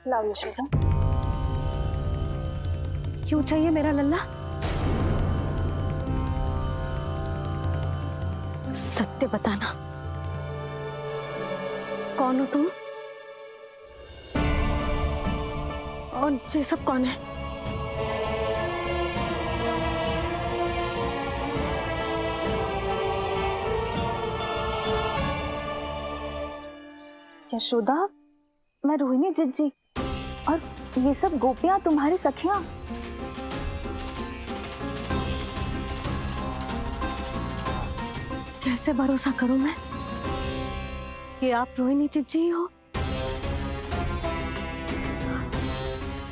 लाओ यशोदा। क्यों चाहिए मेरा लल्ला? सत्य बताना, कौन हो तुम और ये सब कौन है? यशोदा, मैं रोहिणी जिज्जी और ये सब गोपियां तुम्हारी सखियां। कैसे भरोसा करूं मैं कि आप रोहिणी जिज्जी हो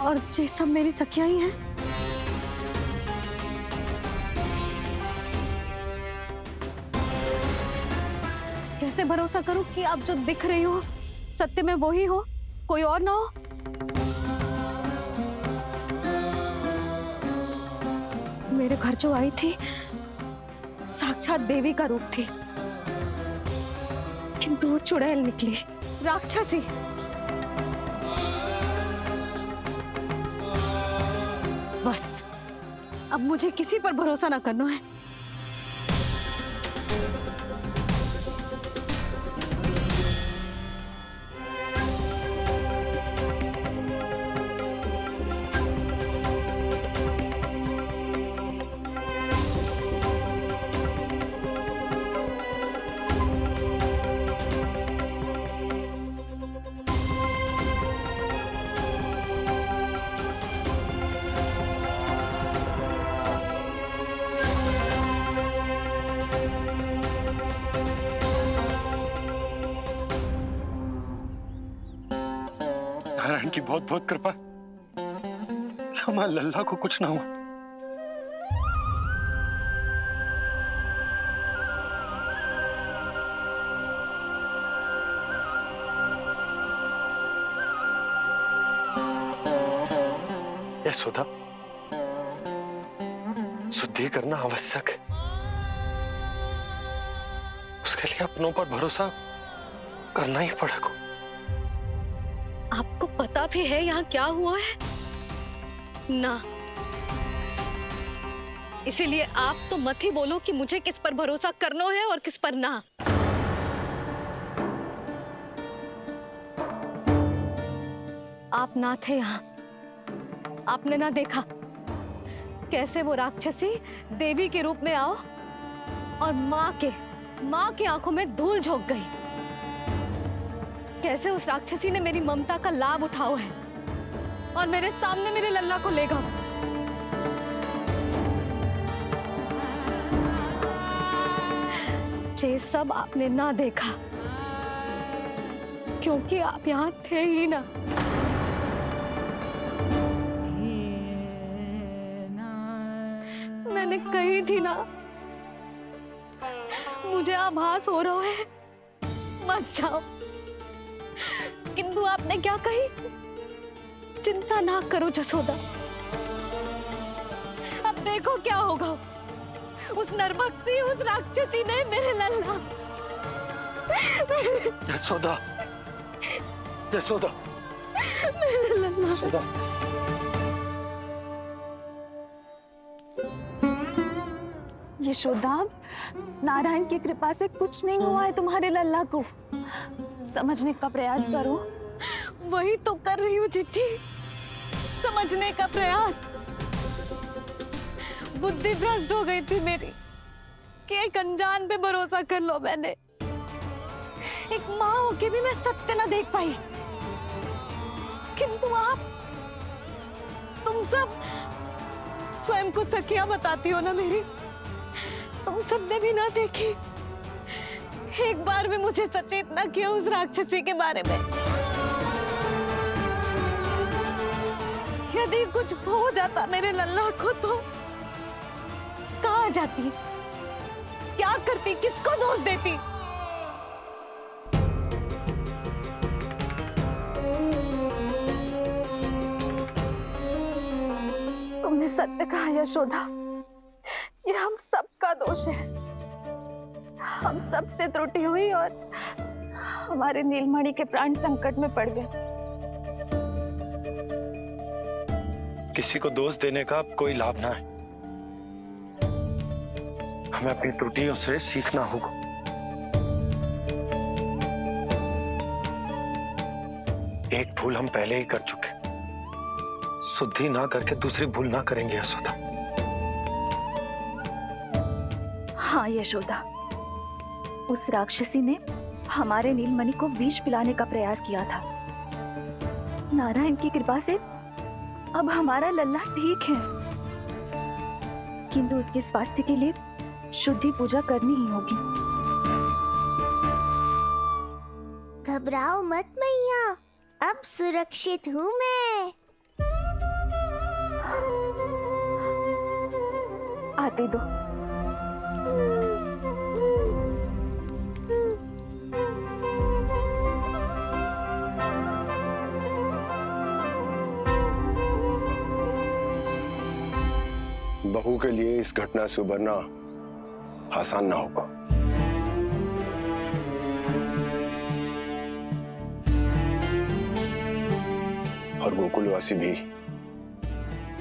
और ये सब मेरी सखियां ही हैं? कैसे भरोसा करूं कि आप जो दिख रही हो सत्य में वो ही हो, कोई और ना हो? मेरे घर जो आई थी साक्षात देवी का रूप थी, किंतु वो चुड़ैल निकली, राक्षसी। बस अब मुझे किसी पर भरोसा ना करना है। नारायण की बहुत बहुत कृपा, हमारे लल्ला को कुछ ना हो। यशोदा, शुद्धि करना आवश्यक है, उसके लिए अपनों पर भरोसा करना ही पड़ेगा। आपको पता भी है यहाँ क्या हुआ है ना? इसीलिए आप तो मत ही बोलो कि मुझे किस पर भरोसा करना है और किस पर ना। आप ना थे यहाँ, आपने ना देखा कैसे वो राक्षसी देवी के रूप में आओ और माँ के आंखों में धूल झोंक गई। कैसे उस राक्षसी ने मेरी ममता का लाभ उठाओ है और मेरे सामने मेरे लल्ला को ले गया। ये सब आपने ना देखा क्योंकि आप यहाँ थे ही ना। मैंने कही थी ना, मुझे आभास हो रहा है, मत जाओ। किंतु आपने क्या कही? चिंता ना करो जसोदा, अब देखो क्या होगा। उस नरभक्षी, उस राक्षसी ने मेरे लल्ला। यशोदा, यशोदा, मेरे लल्ला। यशोदा। यशोदा, नारायण की कृपा से कुछ नहीं हुआ है तुम्हारे लल्ला को। समझने का प्रयास करो। वही तो कर रही हूँ जिज्जी, समझने का प्रयास। बुद्धि भ्रष्ट हो गई थी मेरी कि एक अनजान पे भरोसा कर लो मैंने। एक माँ होके भी मैं सत्य ना देख पाई, किंतु आप, तुम सब स्वयं को सखियां बताती हो ना मेरी, तुम सबने भी ना देखी, एक बार भी मुझे सचेत ना किया उस राक्षसी के बारे में। यदि कुछ हो जाता मेरे लल्ला को तो कहाँ जाती, क्या करती, किसको दोष देती? तुमने सत्य कहा यशोदा, ये हम सबका दोष है। हम सब से त्रुटि हुई और हमारे नीलमणि के प्राण संकट में पड़ गए। किसी को दोष देने का अब कोई लाभ ना है। हमें अपनी त्रुटियों से सीखना होगा। एक भूल हम पहले ही कर चुके, शुद्धि ना करके दूसरी भूल ना करेंगे यशोदा। हाँ यशोदा, उस राक्षसी ने हमारे नीलमणि को विष पिलाने का प्रयास किया था। नारायण की कृपा से अब हमारा लल्ला ठीक है, किंतु उसके स्वास्थ्य के लिए शुद्धि पूजा करनी ही होगी। घबराओ मत मैया, अब सुरक्षित हूँ मैं। आते दो। बहू के लिए इस घटना से उबरना आसान ना होगा। और गोकुलवासी भी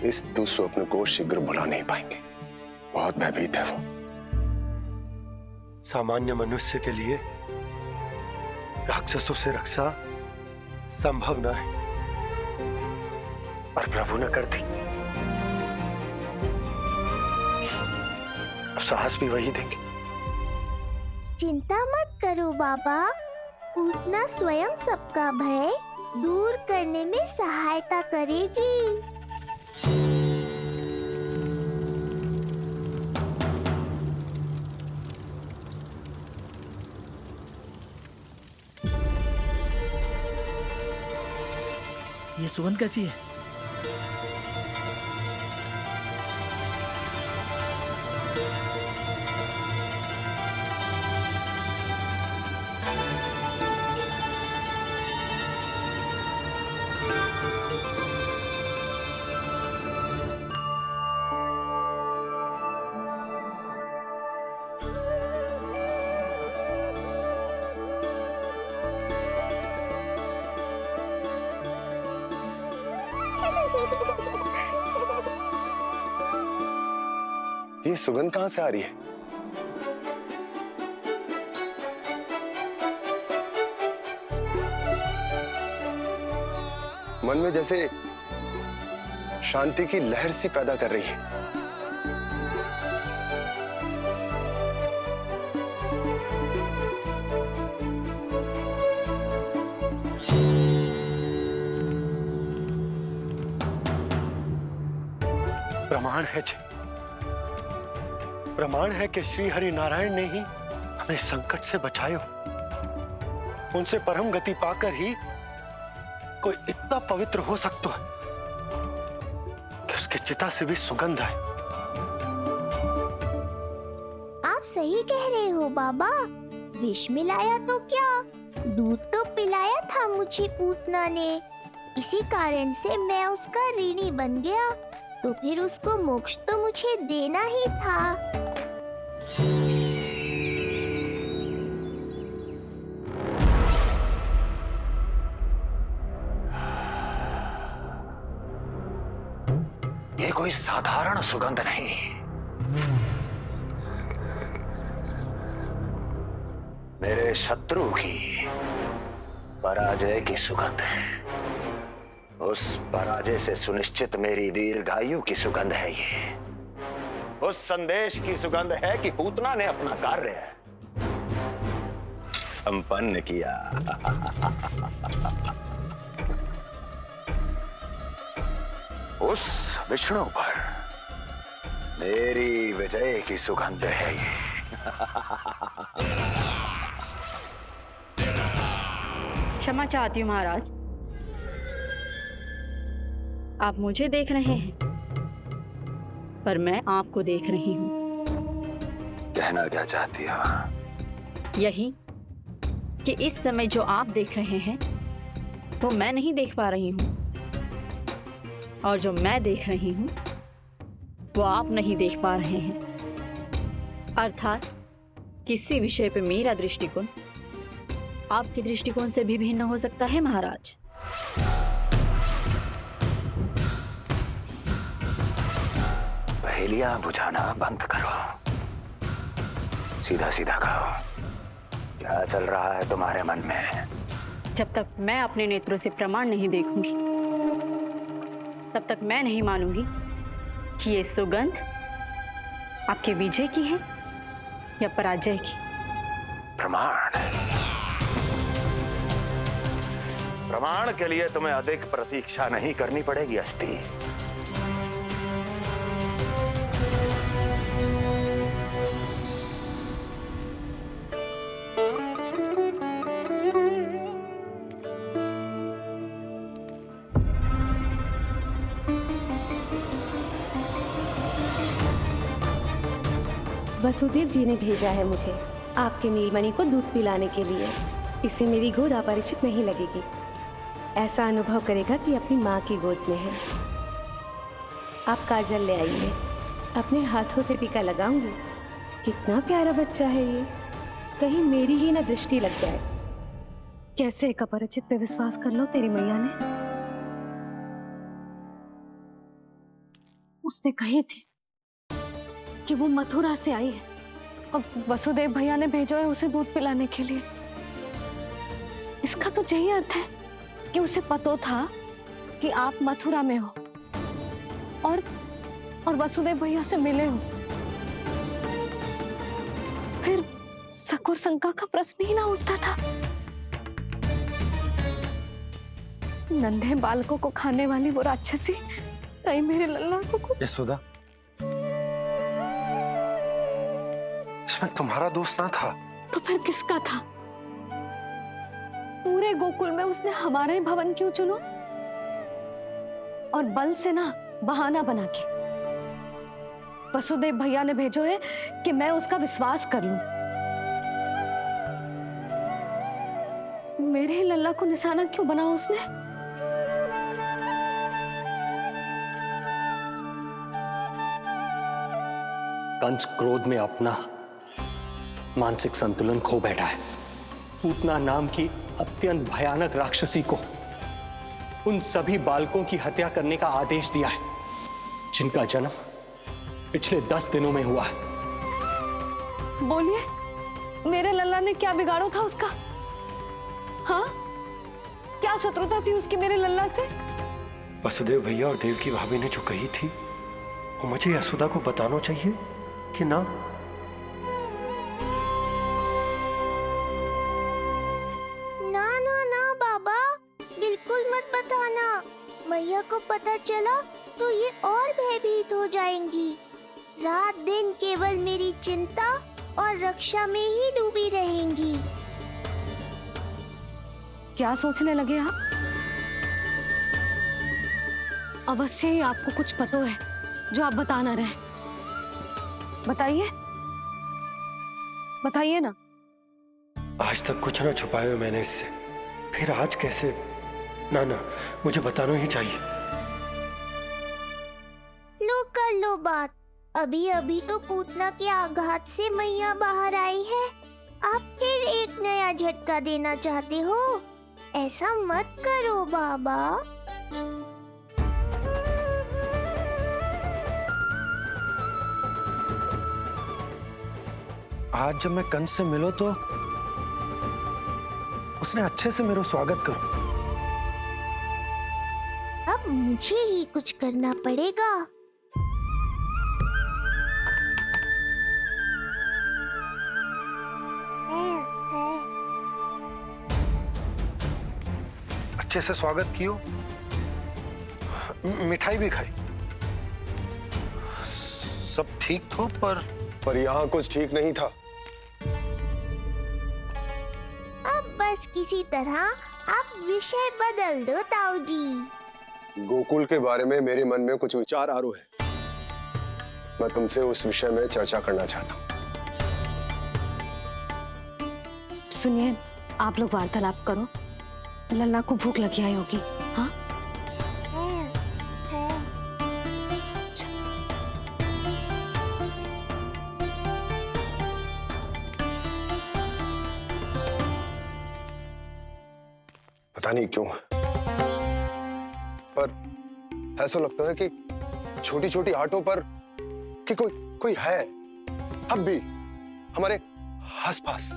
इस दुस्वप्न को शीघ्र भुला नहीं पाएंगे। बहुत भयभीत है वो। सामान्य मनुष्य के लिए राक्षसों से रक्षा संभव न है, और प्रभु ने कर दी। अब साहस भी वही देंगे। चिंता मत करो बाबा, पूतना स्वयं सबका भय दूर करने में सहायता करेगी। ये सुगंध कैसी है? ये सुगंध कहां से आ रही है? मन में जैसे शांति की लहर सी पैदा कर रही है। प्रमाण है जी, प्रमाण है कि श्री हरि नारायण ने ही हमें संकट से बचाए हो। उनसे परम गति पाकर ही कोई इतना पवित्र हो सकता है कि उसकी चिता से भी सुगंध आए। आप सही कह रहे हो बाबा, विष मिलाया तो क्या, दूध तो पिलाया था मुझे पूतना ने। इसी कारण से मैं उसका ऋणी बन गया, तो फिर उसको मोक्ष तो मुझे देना ही था। ये कोई साधारण सुगंध नहीं, मेरे शत्रु की पराजय की सुगंध है। उस पराजय से सुनिश्चित मेरी दीर्घायु की सुगंध है ये। उस संदेश की सुगंध है कि पूतना ने अपना कार्य संपन्न किया। उस विष्णु पर मेरी विजय की सुगंध है ये। क्षमा चाहती हूँ महाराज, आप मुझे देख रहे हैं पर मैं आपको देख रही हूँ। कहना क्या चाहती हो? यही कि इस समय जो आप देख रहे हैं वो मैं नहीं देख पा रही हूँ, और जो मैं देख रही हूँ वो आप नहीं देख पा रहे हैं। अर्थात किसी विषय पे मेरा दृष्टिकोण आपके दृष्टिकोण से भी भिन्न हो सकता है महाराज। तीलियां बुझाना बंद करो, सीधा सीधा कहो, क्या चल रहा है तुम्हारे मन में? जब तक मैं अपने नेत्रों से प्रमाण नहीं देखूंगी, तब तक मैं नहीं मानूंगी कि ये सुगंध आपके विजय की है या पराजय की। प्रमाण? प्रमाण के लिए तुम्हें अधिक प्रतीक्षा नहीं करनी पड़ेगी अस्ति। वसुदेव जी ने भेजा है मुझे आपके नीलमणि को दूध पिलाने के लिए। इससे मेरी गोद अपरिचित नहीं लगेगी, ऐसा अनुभव करेगा कि अपनी माँ की गोद में है। आप काजल ले आइए, अपने हाथों से टीका लगाऊंगी। कितना प्यारा बच्चा है ये, कहीं मेरी ही ना दृष्टि लग जाए। कैसे एक अपरिचित पे विश्वास कर लो तेरी मैया ने? उसने कही थी कि वो मथुरा से आई है और वसुदेव भैया ने भेजा है उसे दूध पिलाने के लिए। इसका तो यही अर्थ है कि उसे पता था कि आप मथुरा में हो और वसुदेव भैया से मिले हो। फिर शक और शंका का प्रश्न ही ना उठता था। नन्हे बालकों को खाने वाली वो राक्षसी कहीं मेरे लल्ला को कुछ। यशोदा, इसमें तुम्हारा दोष ना था। तो फिर किसका था? पूरे गोकुल में उसने हमारा ही भवन क्यों चुना? और बल से ना बहाना बना के वसुदेव भैया ने भेजो है कि मैं उसका विश्वास कर लूं। मेरे ही लल्ला को निशाना क्यों बनाया उसने? कंस क्रोध में अपना मानसिक संतुलन खो बैठा है। पूतना नाम की अत्यंत भयानक राक्षसी को उन सभी बालकों की हत्या करने का आदेश दिया है जिनका जन्म पिछले 10 दिनों में हुआ है। बोलिए, मेरे लल्ला ने क्या बिगाड़ो था उसका? हाँ, क्या शत्रुता थी उसकी मेरे लल्ला से? वसुदेव भैया और देव की भाभी ने जो कही थी वो मुझे यशोदा को बताना चाहिए कि ना? ना ना ना बाबा, बिल्कुल मत बताना। मैया को पता चला तो ये और भयभीत हो जाएंगी। रात दिन केवल मेरी चिंता और रक्षा में ही डूबी रहेंगी। क्या सोचने लगे आप? अवश्य ही आपको कुछ पता है जो आप बता ना रहे। बताइए, बताइए ना। आज तक कुछ ना छुपाया मैंने इससे, फिर आज कैसे? ना ना, मुझे बताना ही चाहिए। लो कर लो बात। अभी अभी तो पूतना के आघात से मैया बाहर आई है, आप फिर एक नया झटका देना चाहते हो? ऐसा मत करो बाबा। आज जब मैं कंस से मिलो तो उसने अच्छे से मेरा स्वागत करो। अब मुझे ही कुछ करना पड़ेगा। अच्छे से स्वागत कियो, मिठाई भी खाई, सब ठीक तो, पर यहाँ कुछ ठीक नहीं था। अब बस किसी तरह आप विषय बदल दो ताऊ जी। गोकुल के बारे में मेरे मन में कुछ विचार आ रहे हैं। मैं तुमसे उस विषय में चर्चा करना चाहता हूँ। सुनिए, आप लोग वार्तालाप करो। लल्ला को भूख लगी आई होगी। हाँ, पता नहीं क्यों, पर ऐसा लगता है कि छोटी छोटी आटों पर कि कोई है अब भी हमारे आसपास,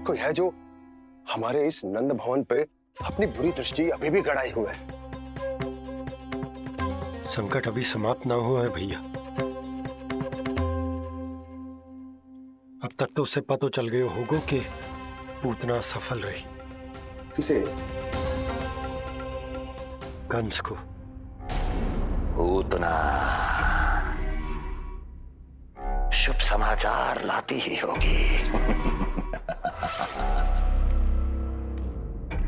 कोई है जो हमारे इस नंद भवन पे अपनी बुरी दृष्टि अभी भी गड़ाए हुए है। संकट अभी समाप्त ना हुआ है भैया। अब तक तो उससे पता चल गया होगा कि पूतना सफल रही। किसे? कंस को। पूतना शुभ समाचार लाती ही होगी।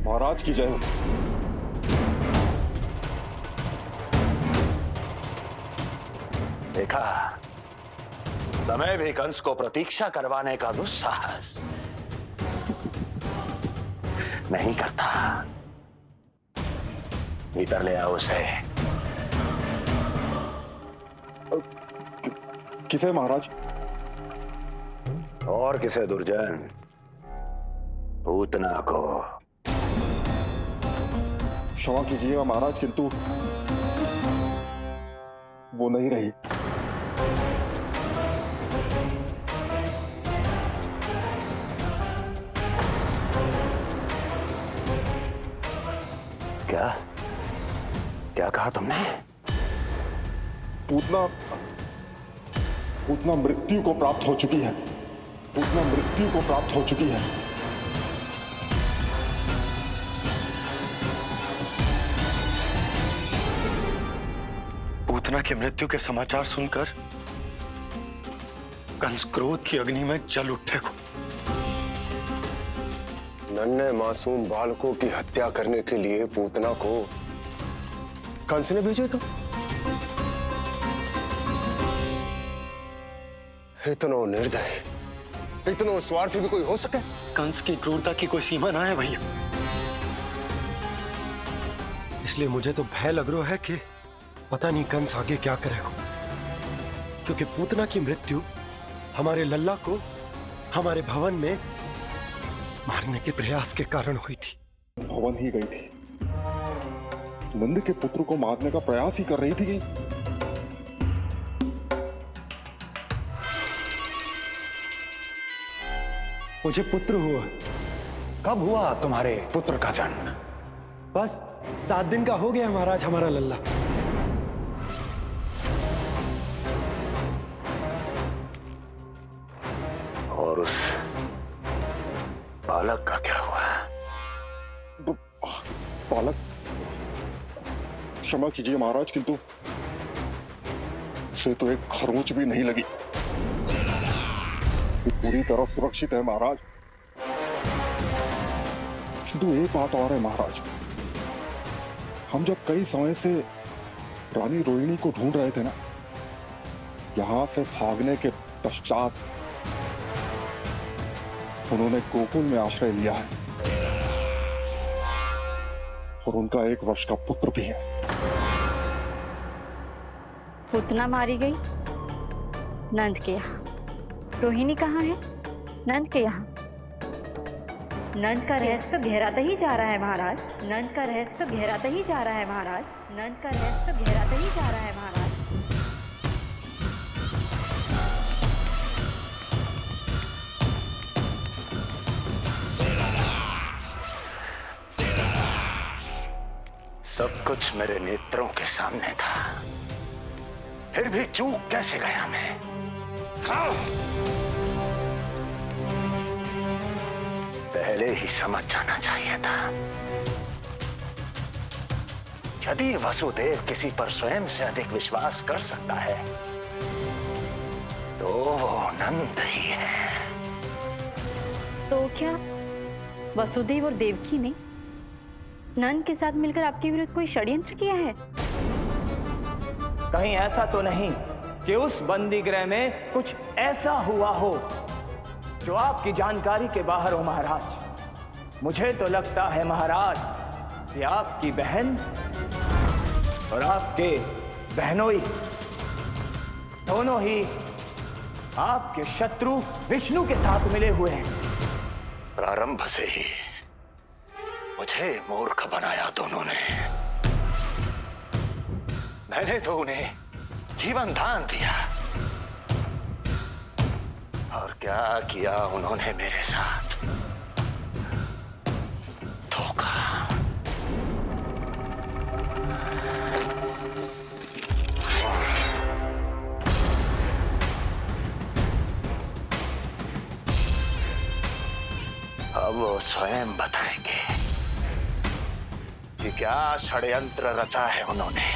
महाराज की जय हो। देखा, समय भी कंस को प्रतीक्षा करवाने का दुस्साहस नहीं करता। भीतर ले आओ उसे। किसे महाराज? और किसे दुर्जन? पूतना को। क्षमा कीजिएगा महाराज, किंतु वो नहीं रही। क्या क्या कहा तुमने? पूतना मृत्यु को प्राप्त हो चुकी है। पूतना मृत्यु को प्राप्त हो चुकी है। पूतना की मृत्यु के समाचार सुनकर कंस क्रोध की अग्नि में जल उठे को। नन्हे मासूम बालकों की हत्या करने के लिए पूतना को कंस ने भेजे तो इतना निर्दय, इतना स्वार्थी भी कोई हो सके? कंस की क्रूरता की कोई सीमा ना है भैया। इसलिए मुझे तो भय लग रहा है कि पता नहीं कंस आगे क्या करेगा, क्योंकि पूतना की मृत्यु हमारे लल्ला को हमारे भवन में मारने के प्रयास के कारण हुई थी। भवन ही गई थी, नंद के पुत्र को मारने का प्रयास ही कर रही थी। मुझे पुत्र हुआ। कब हुआ तुम्हारे पुत्र का जन्म? बस 7 दिन का हो गया महाराज हमारा लल्ला। और उस बालक का क्या हुआ? बालक? क्षमा कीजिए महाराज, किंतु उसे तो एक खरोंच भी नहीं लगी। पूरी तरह सुरक्षित है महाराज। किंतु एक बात और है महाराज, हम जब कई समय से रानी रोहिणी को ढूंढ रहे थे ना, यहां से भागने के पश्चात उन्होंने गोकुल में आश्रय लिया है और उनका 1 वर्ष का पुत्र भी है। पूतना मारी गई नंद के यहाँ। रोहिणी कहाँ है? नंद के यहाँ। नंद का रहस्य तो गहराता ही जा रहा है महाराज। नंद का रहस्य तो गहराता ही जा रहा है महाराज। नंद का रहस्य तो गहराता ही जा रहा है महाराज। सब कुछ मेरे नेत्रों के सामने था, फिर भी चूक कैसे गया मैं? पहले ही समझ जाना चाहिए था। यदि वसुदेव किसी पर स्वयं से अधिक विश्वास कर सकता है तो वो नंद ही है। तो क्या वसुदेव और देवकी ने नंद के साथ मिलकर आपके विरुद्ध कोई षड्यंत्र किया है? कहीं ऐसा तो नहीं कि उस बंदी गृह में कुछ ऐसा हुआ हो जो आपकी जानकारी के बाहर हो महाराज। मुझे तो लगता है महाराज कि आपकी बहन और आपके बहनोई दोनों ही आपके शत्रु विष्णु के साथ मिले हुए हैं। प्रारंभ से ही मुझे मूर्ख बनाया दोनों ने। मैंने तो उन्हें जीवन दान दिया। और क्या किया उन्होंने मेरे साथ? धोखा। अब वो स्वयं बताएंगे कि क्या षड्यंत्र रचा है उन्होंने।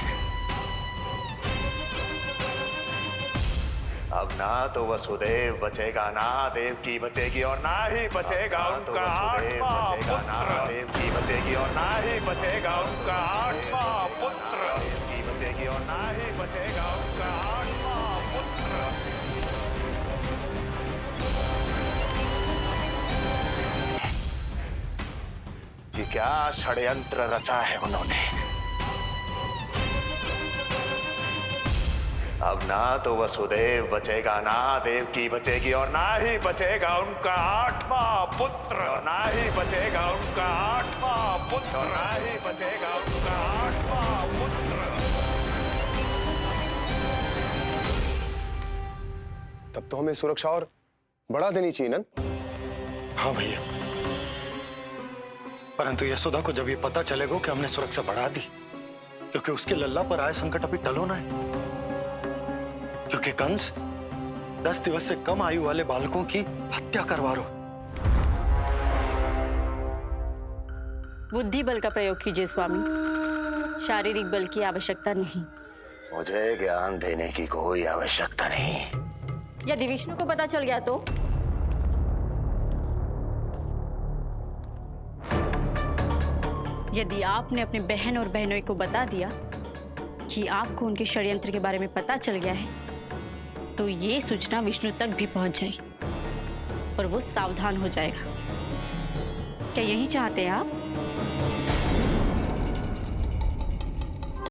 अब ना तो वसुदेव बचेगा, ना देवकी बचेगी, और ना ही बचेगा उनका आठवां पुत्र। ना देवकी बचेगी और ना ही बचेगा उनका आठवां पुत्र। देवकी बचेगी और ना ही बचेगा उनका आठवां पुत्र। कि क्या षड्यंत्र रचा है उन्होंने। अब ना तो वसुदेव बचेगा, ना देवकी बचेगी, और ना ही बचेगा उनका आठवां पुत्र। ना ही बचेगा उनका आठवां पुत्र। ना ही बचेगा उनका आठवां पुत्र। तब तो हमें सुरक्षा और बढ़ा देनी चाहिए नंद। हाँ भैया, परंतु यशोदा को जब ये पता चलेगा कि हमने सुरक्षा बढ़ा दी, क्योंकि उसके लल्ला पर आए संकट अभी टलो ना है। क्योंकि कंस 10 दिवस से कम आयु वाले बालकों की हत्या करवा रहा। बुद्धि बल का प्रयोग कीजिए स्वामी, शारीरिक बल की आवश्यकता नहीं। मुझे ज्ञान देने की कोई आवश्यकता नहीं। यदि विष्णु को पता चल गया तो? यदि आपने अपनी बहन और बहनों को बता दिया कि आपको उनके षड्यंत्र के बारे में पता चल गया है, तो ये सूचना विष्णु तक भी पहुंच जाएगी और वो सावधान हो जाएगा। क्या यही चाहते हैं आप?